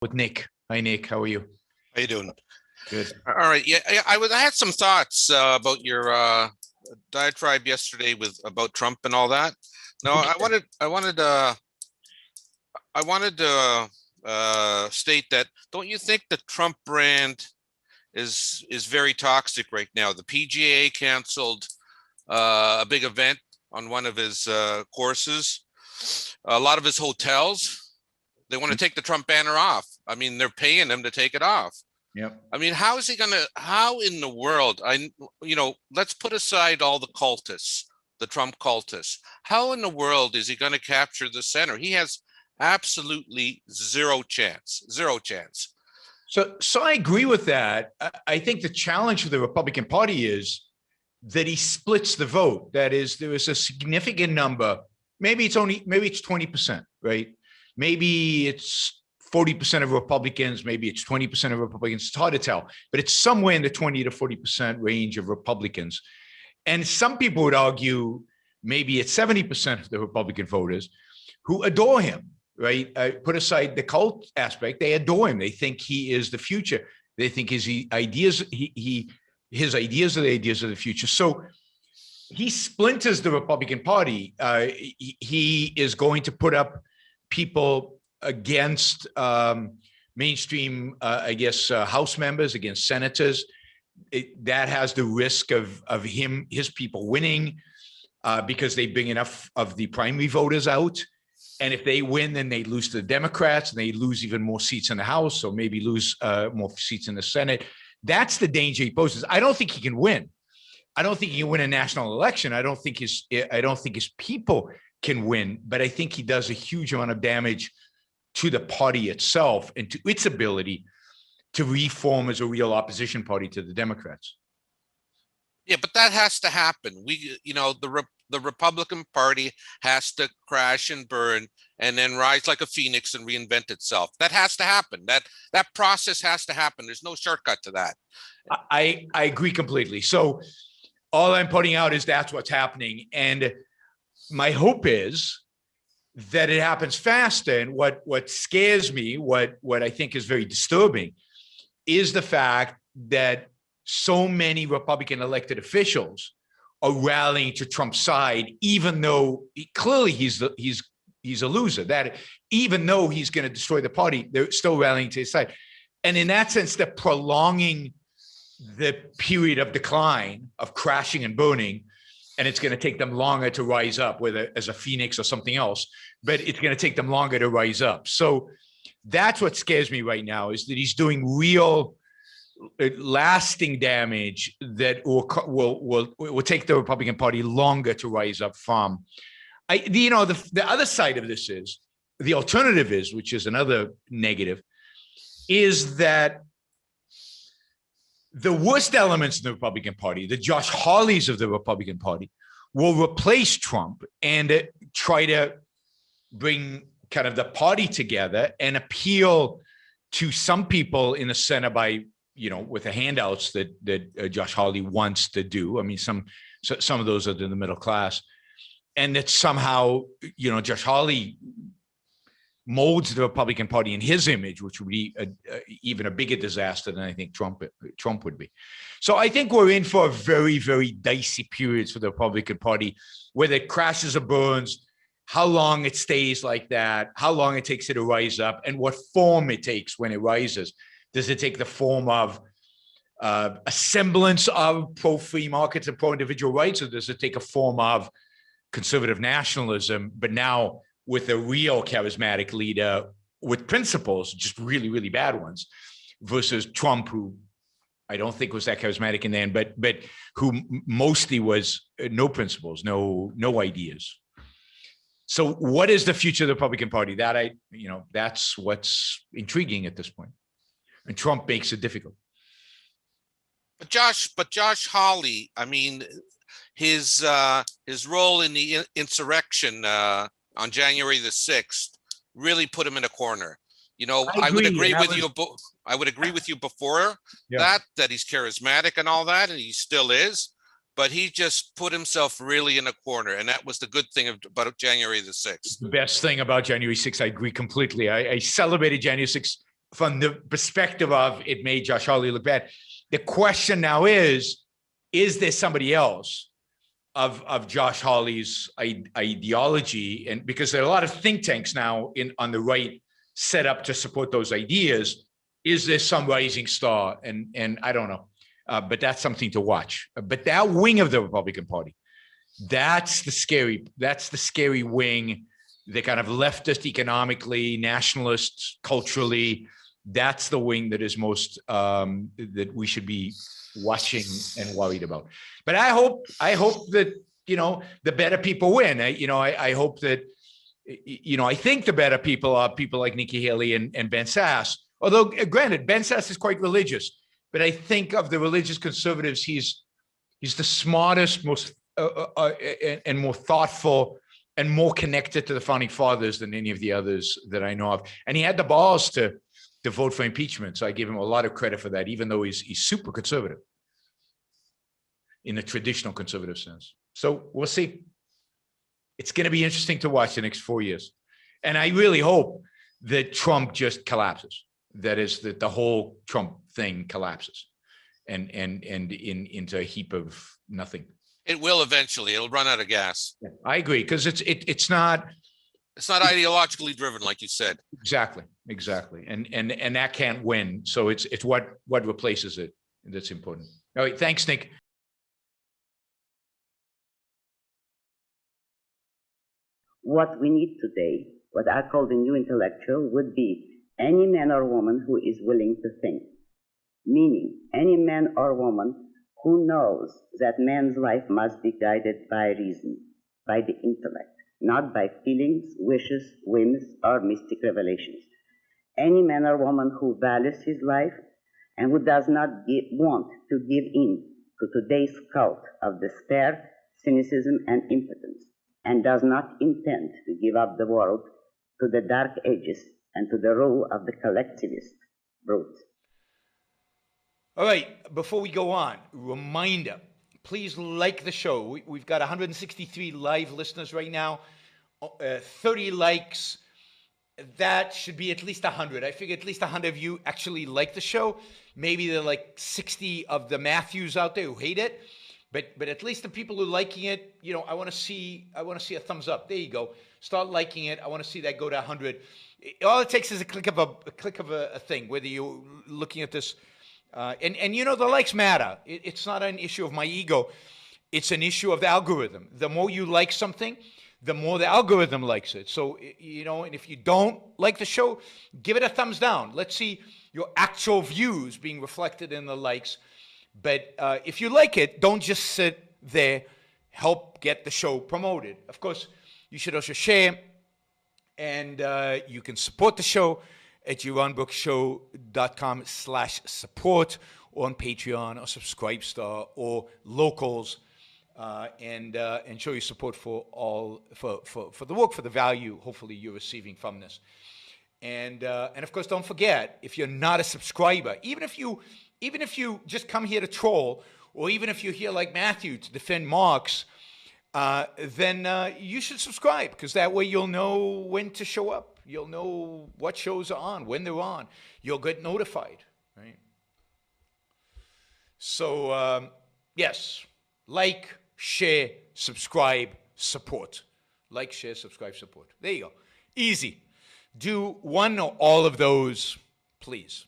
with Nick. Hi, Nick. How are you? How you doing? Good. All right. Yeah, I had some thoughts about your diatribe yesterday with about Trump and all that. No, Okay. I wanted to state that don't you think the Trump brand is very toxic right now? The PGA canceled a big event on one of his courses. A lot of his hotels, they want to take the Trump banner off. I mean, they're paying him to take it off. Yep. I mean, how in the world, let's put aside all the cultists, the Trump cultists. How in the world is he going to capture the center? He has absolutely zero chance, zero chance. So I agree with that. I think the challenge for the Republican Party is that he splits the vote. That is, there is a significant number. Maybe it's 20%, right? Maybe it's 40% of Republicans. Maybe it's 20% of Republicans. It's hard to tell, but it's somewhere in the 20 to 40% range of Republicans. And some people would argue maybe it's 70% of the Republican voters who adore him, right? Put aside the cult aspect, they adore him. They think he is the future. They think his ideas, his ideas are the ideas of the future. So he splinters the Republican Party. He is going to put up people against mainstream, House members, against senators. That has the risk of his people winning because they bring enough of the primary voters out. And if they win, then they lose to the Democrats and they lose even more seats in the House, or maybe lose more seats in the Senate. That's the danger he poses. I don't think he can win. I don't think he can win a national election. I don't think his people can win, but I think he does a huge amount of damage to the party itself and to its ability to reform as a real opposition party to the Democrats. Yeah, but that has to happen. The Republican Party has to crash and burn and then rise like a phoenix and reinvent itself. That has to happen. That process has to happen. There's no shortcut to that. I agree completely. So all I'm putting out is that's what's happening. And my hope is that it happens faster. And what scares me, what I think is very disturbing, is the fact that so many Republican elected officials are rallying to Trump's side, even though clearly he's a loser. That even though he's going to destroy the party, they're still rallying to his side. And in that sense, they're prolonging the period of decline, of crashing and burning, and it's going to take them longer to rise up, whether as a phoenix or something else, but it's going to take them longer to rise up. So that's what scares me right now, is that he's doing real lasting damage that will take the Republican Party longer to rise up from. The other side of this is, the alternative is, which is another negative, is that the worst elements of the Republican Party, the Josh Hawleys of the Republican Party, will replace Trump and try to bring kind of the party together and appeal to some people in the Senate by, with the handouts that Josh Hawley wants to do. I mean, some of those are in the middle class, and that somehow, Josh Hawley molds the Republican Party in his image, which would be even a bigger disaster than I think Trump would be. So I think we're in for a very, very dicey periods for the Republican Party, whether it crashes or burns, how long it stays like that, how long it takes it to rise up, and what form it takes when it rises. Does it take the form of a semblance of pro-free markets and pro-individual rights, or does it take a form of conservative nationalism, but now with a real charismatic leader with principles, just really, really bad ones, versus Trump, who I don't think was that charismatic in the end, but who mostly was no principles, no ideas. So what is the future of the Republican Party? That's what's intriguing at this point. And Trump makes it difficult. But Josh Hawley, I mean, his role in the insurrection on January the 6th really put him in a corner. I would agree with you. I would agree with you before that he's charismatic and all that, and he still is. But he just put himself really in a corner, and that was the good thing about January the 6th. The best thing about January 6th, I agree completely. I celebrated January 6th from the perspective of it made Josh Hawley look bad. The question now is there somebody else of Josh Hawley's ideology? And because there are a lot of think tanks now on the right set up to support those ideas, is there some rising star? And I don't know, but that's something to watch. But that wing of the Republican Party, that's the scary wing. The kind of leftist economically, nationalist culturally, that's the wing that is most that we should be watching and worried about. But I hope that, you know, the better people win. I hope that, you know, I think the better people are people like Nikki Haley and Ben Sasse. Although, granted, Ben Sasse is quite religious, but I think of the religious conservatives, he's the smartest, most and more thoughtful and more connected to the founding fathers than any of the others that I know of. And he had the balls to vote for impeachment. So I give him a lot of credit for that, even though he's super conservative in the traditional conservative sense. So we'll see. It's going to be interesting to watch the next 4 years. And I really hope that Trump just collapses. That is, that the whole Trump thing collapses and into a heap of nothing. It will eventually. It'll run out of gas. Yeah, I agree, because it's not ideologically driven, like you said. Exactly. And that can't win. So it's what replaces it that's important. All right, thanks, Nick. What we need today, what I call the new intellectual, would be any man or woman who is willing to think. Meaning, any man or woman who knows that man's life must be guided by reason, by the intellect, not by feelings, wishes, whims, or mystic revelations. Any man or woman who values his life and who does not want to give in to today's cult of despair, cynicism, and impotence, and does not intend to give up the world to the dark ages and to the rule of the collectivist brute. All right, before we go on, reminder, please like the show. We've got 163 live listeners right now, 30 likes. That should be at least 100. I figure at least 100 of you actually like the show. Maybe there are like 60 of the Matthews out there who hate it. But at least the people who are liking it, you know, I want to see a thumbs up. There you go. Start liking it. I want to see that go to 100. All it takes is a click of a thing, whether you're looking at this. And you know, the likes matter. It's not an issue of my ego. It's an issue of the algorithm. The more you like something, the more the algorithm likes it. So, you know, and if you don't like the show, give it a thumbs down. Let's see your actual views being reflected in the likes. But if you like it, don't just sit there. Help get the show promoted. Of course, you should also share. And you can support the show at JeronBrooksShow.com/support, or on Patreon or Subscribestar or Locals, and show your support for the work, for the value hopefully you're receiving from this. And of course, don't forget, if you're not a subscriber, even if you just come here to troll, or even if you're here like Matthew to defend Marx, then you should subscribe, because that way you'll know when to show up. You'll know what shows are on, when they're on. You'll get notified, right? So, yes, like, share, subscribe, support. Like, share, subscribe, support. There you go. Easy. Do one or all of those, please.